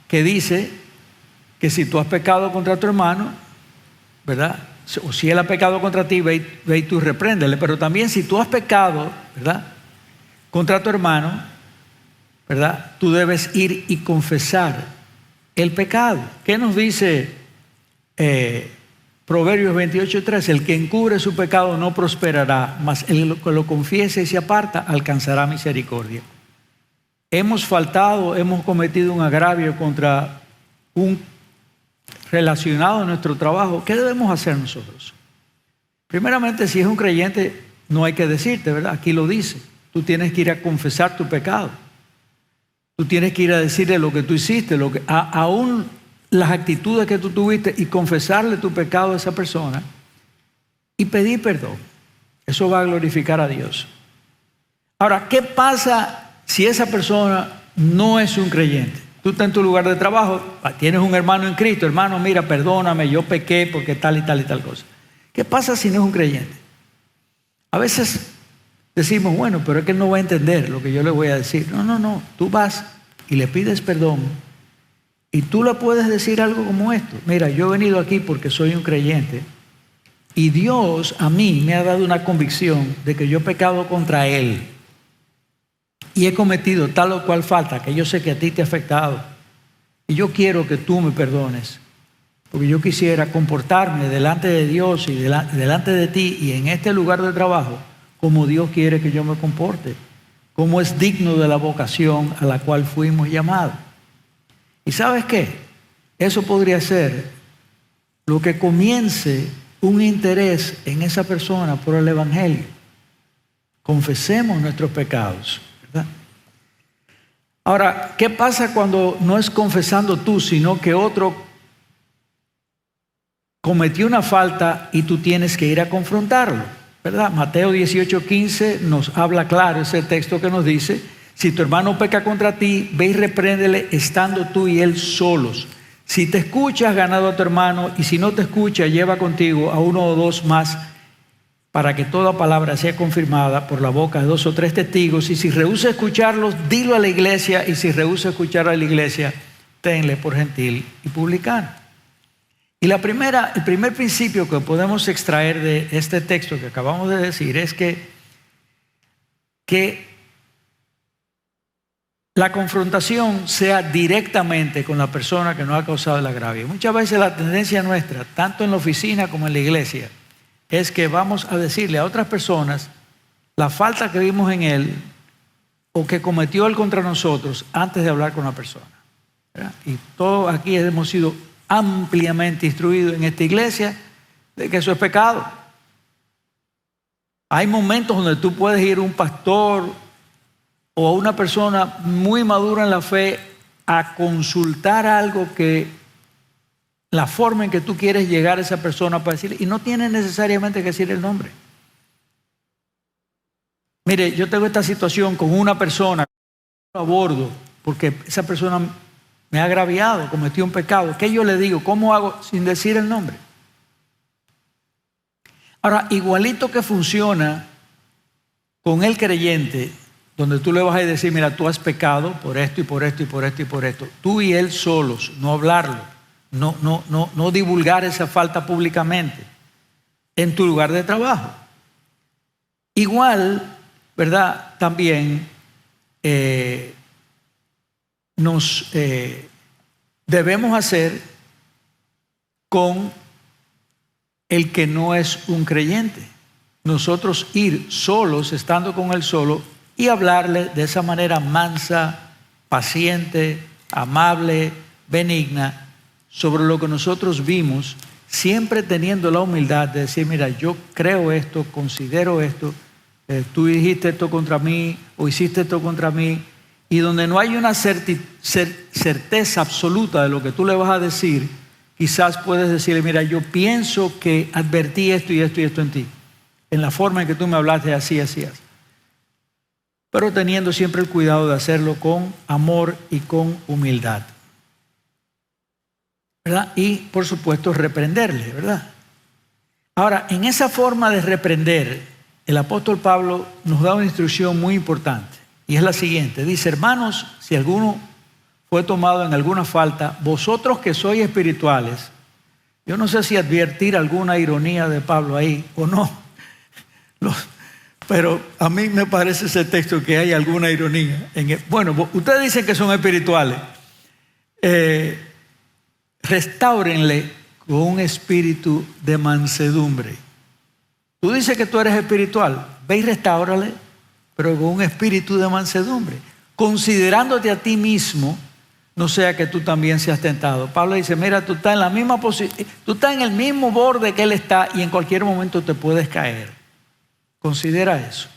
que dice que si tú has pecado contra tu hermano, ¿verdad?, o si él ha pecado contra ti, ve y tú repréndele. Pero también si tú has pecado, ¿verdad?, contra tu hermano, ¿verdad?, tú debes ir y confesar el pecado. ¿Qué nos dice Proverbios 28:3? El que encubre su pecado no prosperará, mas el que lo confiese y se aparta alcanzará misericordia. Hemos faltado, hemos cometido un agravio contra un relacionado a nuestro trabajo. ¿Qué debemos hacer nosotros? Primeramente, si es un creyente, no hay que decirte, ¿verdad? Aquí lo dice. Tú tienes que ir a confesar tu pecado. Tú tienes que ir a decirle lo que tú hiciste, aún las actitudes que tú tuviste, y confesarle tu pecado a esa persona y pedir perdón. Eso va a glorificar a Dios. Ahora, ¿qué pasa si esa persona no es un creyente? Tú estás en tu lugar de trabajo, tienes un hermano en Cristo. Hermano, mira, perdóname, yo pequé porque tal y tal y tal cosa. ¿Qué pasa si no es un creyente? A veces decimos, bueno, pero es que él no va a entender lo que yo le voy a decir. No, tú vas y le pides perdón y tú le puedes decir algo como esto: mira, yo he venido aquí porque soy un creyente y Dios a mí me ha dado una convicción de que yo he pecado contra Él y he cometido tal o cual falta que yo sé que a ti te ha afectado, y yo quiero que tú me perdones, porque yo quisiera comportarme delante de Dios y delante de ti y en este lugar de trabajo como Dios quiere que yo me comporte, como es digno de la vocación a la cual fuimos llamados. ¿Y sabes qué? Eso podría ser lo que comience un interés en esa persona por el Evangelio. Confesemos nuestros pecados, ¿verdad? Ahora, ¿qué pasa cuando no es confesando tú, sino que otro cometió una falta y tú tienes que ir a confrontarlo, ¿verdad? Mateo 18:15 nos habla claro, ese texto que nos dice: si tu hermano peca contra ti, ve y repréndele estando tú y él solos. Si te escucha, has ganado a tu hermano, y si no te escucha, lleva contigo a uno o dos más, para que toda palabra sea confirmada por la boca de 2 o 3 testigos. Y si rehúsa escucharlos, dilo a la iglesia, y si rehúsa escuchar a la iglesia, tenle por gentil y publicano. Y el primer principio que podemos extraer de este texto que acabamos de decir es que la confrontación sea directamente con la persona que nos ha causado el agravio. Muchas veces la tendencia nuestra, tanto en la oficina como en la iglesia, es que vamos a decirle a otras personas la falta que vimos en él o que cometió él contra nosotros antes de hablar con la persona, ¿verdad? Y todos aquí hemos sido ampliamente instruidos en esta iglesia de que eso es pecado. Hay momentos donde tú puedes ir a un pastor o a una persona muy madura en la fe a consultar algo que la forma en que tú quieres llegar a esa persona para decirle, y no tiene necesariamente que decir el nombre. Mire, yo tengo esta situación con una persona a bordo porque esa persona me ha agraviado, cometió un pecado. ¿Qué yo le digo? ¿Cómo hago sin decir el nombre? Ahora, igualito que funciona con el creyente, donde tú le vas a decir, mira, tú has pecado por esto y por esto y por esto y por esto. Tú y él solos, no hablarlo, no divulgar esa falta públicamente en tu lugar de trabajo. Igual, ¿verdad? También debemos hacer con el que no es un creyente. Nosotros ir solos, estando con él solo, y hablarle de esa manera mansa, paciente, amable, benigna, sobre lo que nosotros vimos, siempre teniendo la humildad de decir, mira, yo creo esto, considero esto, tú dijiste esto contra mí o hiciste esto contra mí, y donde no hay una certeza absoluta de lo que tú le vas a decir, quizás puedes decirle, mira, yo pienso que advertí esto y esto y esto en ti, en la forma en que tú me hablaste, así, así, así. Pero teniendo siempre el cuidado de hacerlo con amor y con humildad, ¿verdad? Y por supuesto reprenderle, ¿verdad? Ahora, en esa forma de reprender, el apóstol Pablo nos da una instrucción muy importante y es la siguiente. Dice, hermanos, si alguno fue tomado en alguna falta, vosotros que sois espirituales, yo no sé si advertir alguna ironía de Pablo ahí o no, pero a mí me parece ese texto que hay alguna ironía. Bueno, ustedes dicen que son espirituales, restáurenle con un espíritu de mansedumbre. Tú dices que tú eres espiritual, ve y restáurale, pero con un espíritu de mansedumbre, considerándote a ti mismo, no sea que tú también seas tentado. Pablo dice, mira, tú estás en la misma posición, tú estás en el mismo borde que él está y en cualquier momento te puedes caer. Considera eso,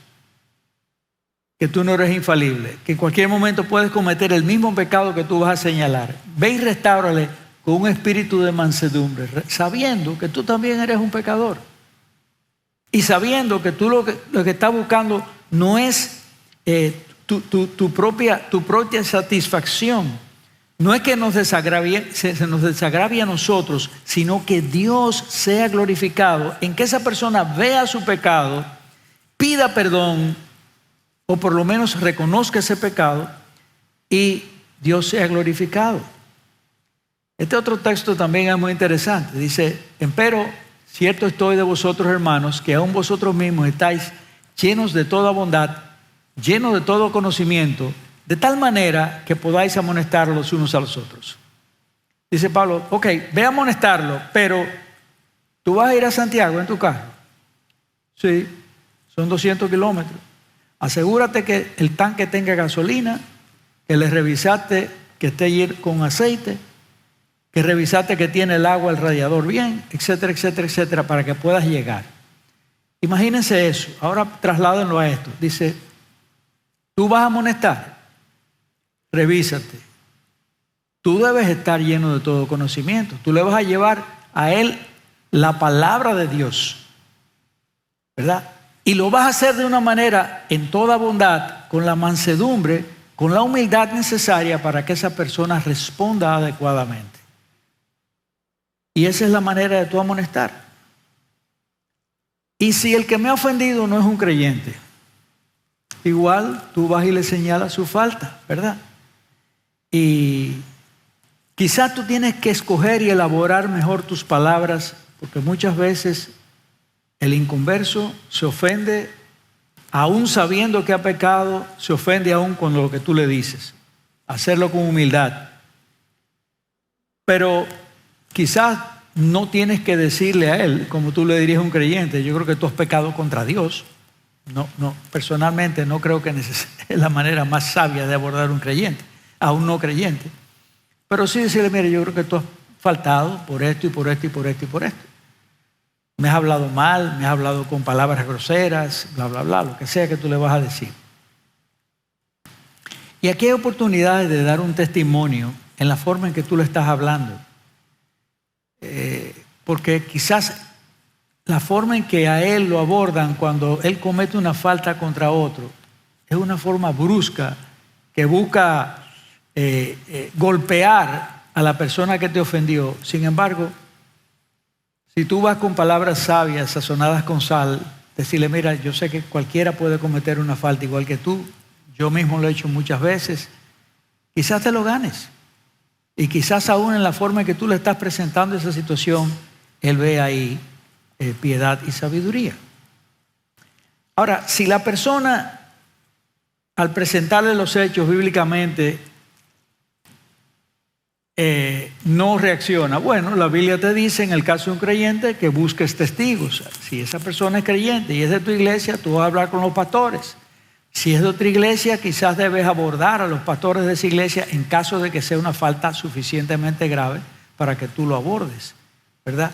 que tú no eres infalible, que en cualquier momento puedes cometer el mismo pecado que tú vas a señalar. Ve y restáurale con un espíritu de mansedumbre, sabiendo que tú también eres un pecador. Y sabiendo que tú lo que estás buscando no es tu propia satisfacción. No es que se nos desagravie a nosotros, sino que Dios sea glorificado en que esa persona vea su pecado, pida perdón, o por lo menos reconozca ese pecado y Dios sea glorificado. Este otro texto también es muy interesante. Dice, empero, cierto estoy de vosotros, hermanos, que aún vosotros mismos estáis llenos de toda bondad, llenos de todo conocimiento, de tal manera que podáis amonestar los unos a los otros. Dice Pablo, ok, ve a amonestarlo, pero tú vas a ir a Santiago en tu carro. Sí, son 200 kilómetros. Asegúrate que el tanque tenga gasolina, que le revisaste que esté con aceite, que revisaste que tiene el agua, el radiador bien, etcétera, etcétera, etcétera, para que puedas llegar. Imagínense eso. Ahora trasládenlo a esto. Dice, tú vas a amonestar, revísate. Tú debes estar lleno de todo conocimiento. Tú le vas a llevar a él la palabra de Dios, ¿verdad? Y lo vas a hacer de una manera en toda bondad, con la mansedumbre, con la humildad necesaria para que esa persona responda adecuadamente. Y esa es la manera de tú amonestar. Y si el que me ha ofendido no es un creyente, igual tú vas y le señalas su falta, ¿verdad? Y quizás tú tienes que escoger y elaborar mejor tus palabras, porque muchas veces el inconverso se ofende, aún sabiendo que ha pecado, se ofende aún con lo que tú le dices. Hacerlo con humildad. Pero quizás no tienes que decirle a él, como tú le dirías a un creyente, yo creo que tú has pecado contra Dios. No, personalmente no creo que es la manera más sabia de abordar a un creyente, a un no creyente. Pero sí decirle, mire, yo creo que tú has faltado por esto y por esto y por esto y por esto. Me has hablado mal, me has hablado con palabras groseras, bla, bla, bla, lo que sea que tú le vas a decir. Y aquí hay oportunidades de dar un testimonio en la forma en que tú le estás hablando. Porque quizás la forma en que a él lo abordan cuando él comete una falta contra otro es una forma brusca que busca golpear a la persona que te ofendió. Sin embargo, si tú vas con palabras sabias, sazonadas con sal, decirle, mira, yo sé que cualquiera puede cometer una falta igual que tú, yo mismo lo he hecho muchas veces, quizás te lo ganes. Y quizás aún en la forma en que tú le estás presentando esa situación, él ve ahí piedad y sabiduría. Ahora, si la persona, al presentarle los hechos bíblicamente, no reacciona, bueno, la Biblia te dice en el caso de un creyente que busques testigos. Si esa persona es creyente y es de tu iglesia, tú vas a hablar con los pastores. Si es de otra iglesia, quizás debes abordar a los pastores de esa iglesia en caso de que sea una falta suficientemente grave para que tú lo abordes, ¿verdad?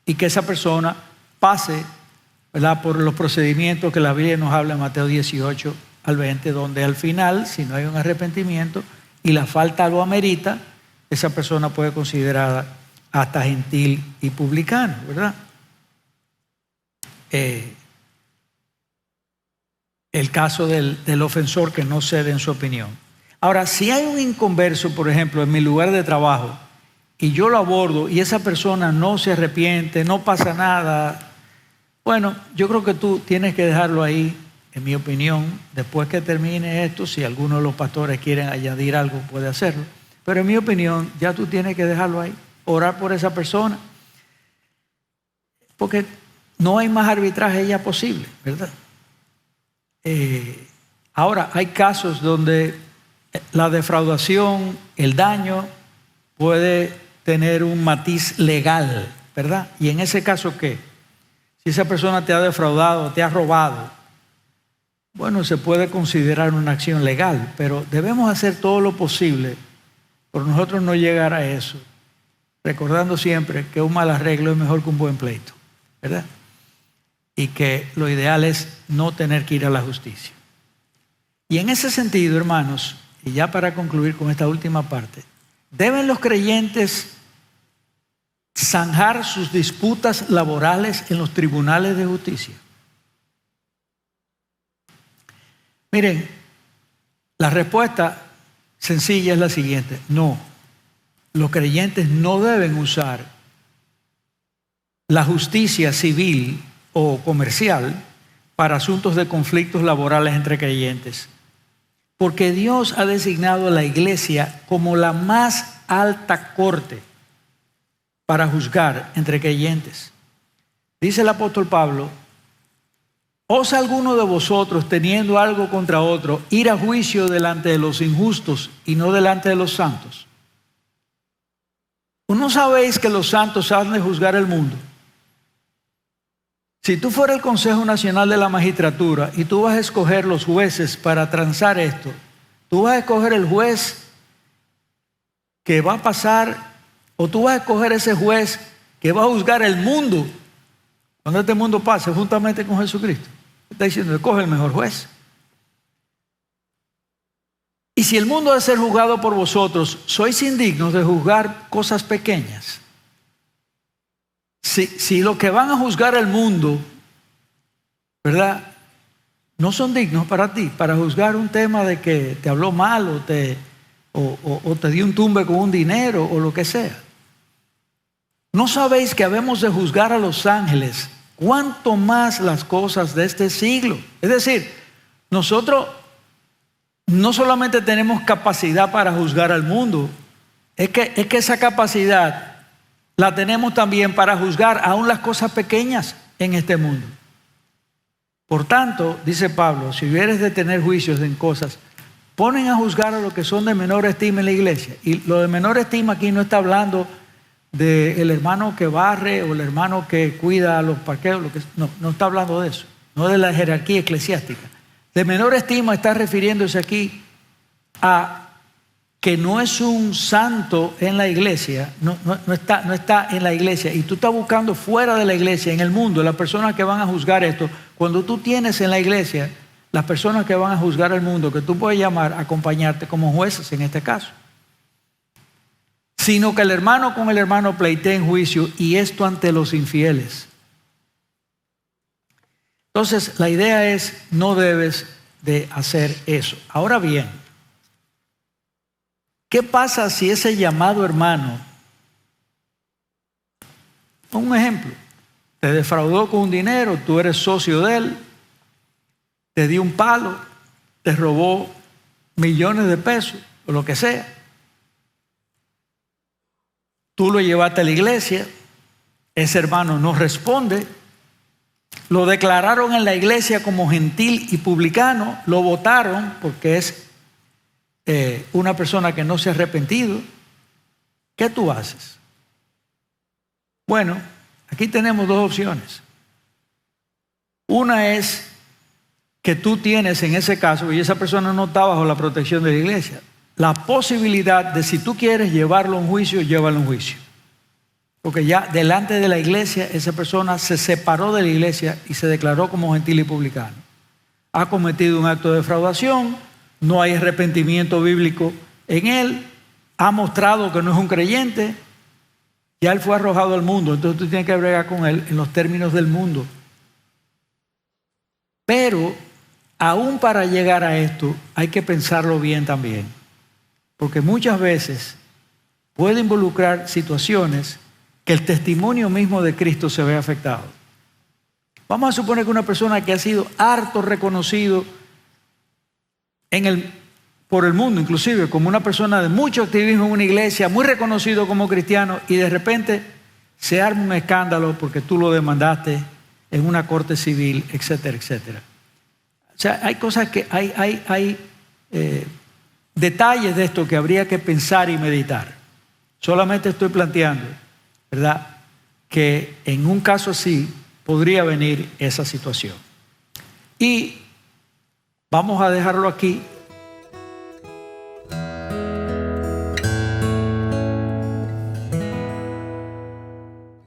Y que esa persona pase, ¿verdad?, por los procedimientos que la Biblia nos habla en Mateo 18 al 20, donde al final, si no hay un arrepentimiento y la falta lo amerita, esa persona puede ser considerada hasta gentil y publicano, ¿verdad? El caso del ofensor que no cede en su opinión. Ahora, si hay un inconverso, por ejemplo, en mi lugar de trabajo, y yo lo abordo y esa persona no se arrepiente, no pasa nada, bueno, yo creo que tú tienes que dejarlo ahí, en mi opinión. Después que termine esto, si alguno de los pastores quieren añadir algo, puede hacerlo. Pero en mi opinión, ya tú tienes que dejarlo ahí, orar por esa persona, porque no hay más arbitraje ya posible, ¿verdad? Ahora, hay casos donde la defraudación, el daño, puede tener un matiz legal, ¿verdad? Y en ese caso, ¿qué? Si esa persona te ha defraudado, te ha robado, bueno, se puede considerar una acción legal, pero debemos hacer todo lo posible por nosotros no llegar a eso, recordando siempre que un mal arreglo es mejor que un buen pleito, ¿verdad? Y que lo ideal es no tener que ir a la justicia. Y en ese sentido, hermanos, y ya para concluir con esta última parte, ¿deben los creyentes zanjar sus disputas laborales en los tribunales de justicia? Miren, la respuesta sencilla es la siguiente: no. Los creyentes no deben usar la justicia civil o comercial para asuntos de conflictos laborales entre creyentes, porque Dios ha designado a la iglesia como la más alta corte para juzgar entre creyentes. Dice el apóstol Pablo: ¿osa alguno de vosotros, teniendo algo contra otro, ir a juicio delante de los injustos y no delante de los santos? ¿No sabéis que los santos han de juzgar el mundo? Si tú fueras el Consejo Nacional de la Magistratura y tú vas a escoger los jueces para transar esto, tú vas a escoger el juez que va a pasar, o tú vas a escoger ese juez que va a juzgar el mundo cuando este mundo pase juntamente con Jesucristo. Está diciendo, escoge el mejor juez. Y si el mundo ha de ser juzgado por vosotros, sois indignos de juzgar cosas pequeñas. Si los que van a juzgar el mundo, ¿verdad?, no son dignos para ti, para juzgar un tema de que te habló mal o te dio un tumbe con un dinero o lo que sea. ¿No sabéis que habemos de juzgar a los ángeles, cuánto más las cosas de este siglo? Es decir, nosotros no solamente tenemos capacidad para juzgar al mundo, es que esa capacidad la tenemos también para juzgar aún las cosas pequeñas en este mundo. Por tanto, dice Pablo, si hubieres de tener juicios en cosas, ponen a juzgar a los que son de menor estima en la iglesia. Y lo de menor estima aquí no está hablando del hermano que barre o el hermano que cuida los parqueos, no está hablando de eso, no de la jerarquía eclesiástica. De menor estima está refiriéndose aquí a que no es un santo en la iglesia, no está en la iglesia, y tú estás buscando fuera de la iglesia, en el mundo, las personas que van a juzgar esto. Cuando tú tienes en la iglesia las personas que van a juzgar el mundo, que tú puedes llamar a acompañarte como jueces en este caso, sino que el hermano con el hermano pleiteen juicio, y esto ante los infieles. Entonces, la idea es, no debes de hacer eso. Ahora bien, ¿qué pasa si ese llamado hermano, un ejemplo, te defraudó con un dinero, tú eres socio de él, te dio un palo, te robó millones de pesos o lo que sea? Tú lo llevaste a la iglesia, ese hermano no responde, lo declararon en la iglesia como gentil y publicano, lo votaron porque es una persona que no se ha arrepentido. ¿Qué tú haces? Bueno, aquí tenemos dos opciones. Una es que tú tienes en ese caso, y esa persona no está bajo la protección de la iglesia, la posibilidad de, si tú quieres llevarlo a un juicio, llévalo a un juicio. Porque ya delante de la iglesia esa persona se separó de la iglesia y se declaró como gentil y publicano. ha cometido un acto de defraudación, no hay arrepentimiento bíblico en él, ha mostrado que no es un creyente, ya él fue arrojado al mundo, entonces tú tienes que bregar con él en los términos del mundo. Pero aún para llegar a esto hay que pensarlo bien también, porque muchas veces puede involucrar situaciones que el testimonio mismo de Cristo se ve afectado. Vamos a suponer que una persona que ha sido harto reconocido por el mundo, inclusive como una persona de mucho activismo en una iglesia, muy reconocido como cristiano, y de repente se arma un escándalo porque tú lo demandaste en una corte civil, etcétera, etcétera. O sea, hay cosas que hay detalles de esto que habría que pensar y meditar. Solamente estoy planteando, ¿verdad?, que en un caso así podría venir esa situación. Y vamos a dejarlo aquí.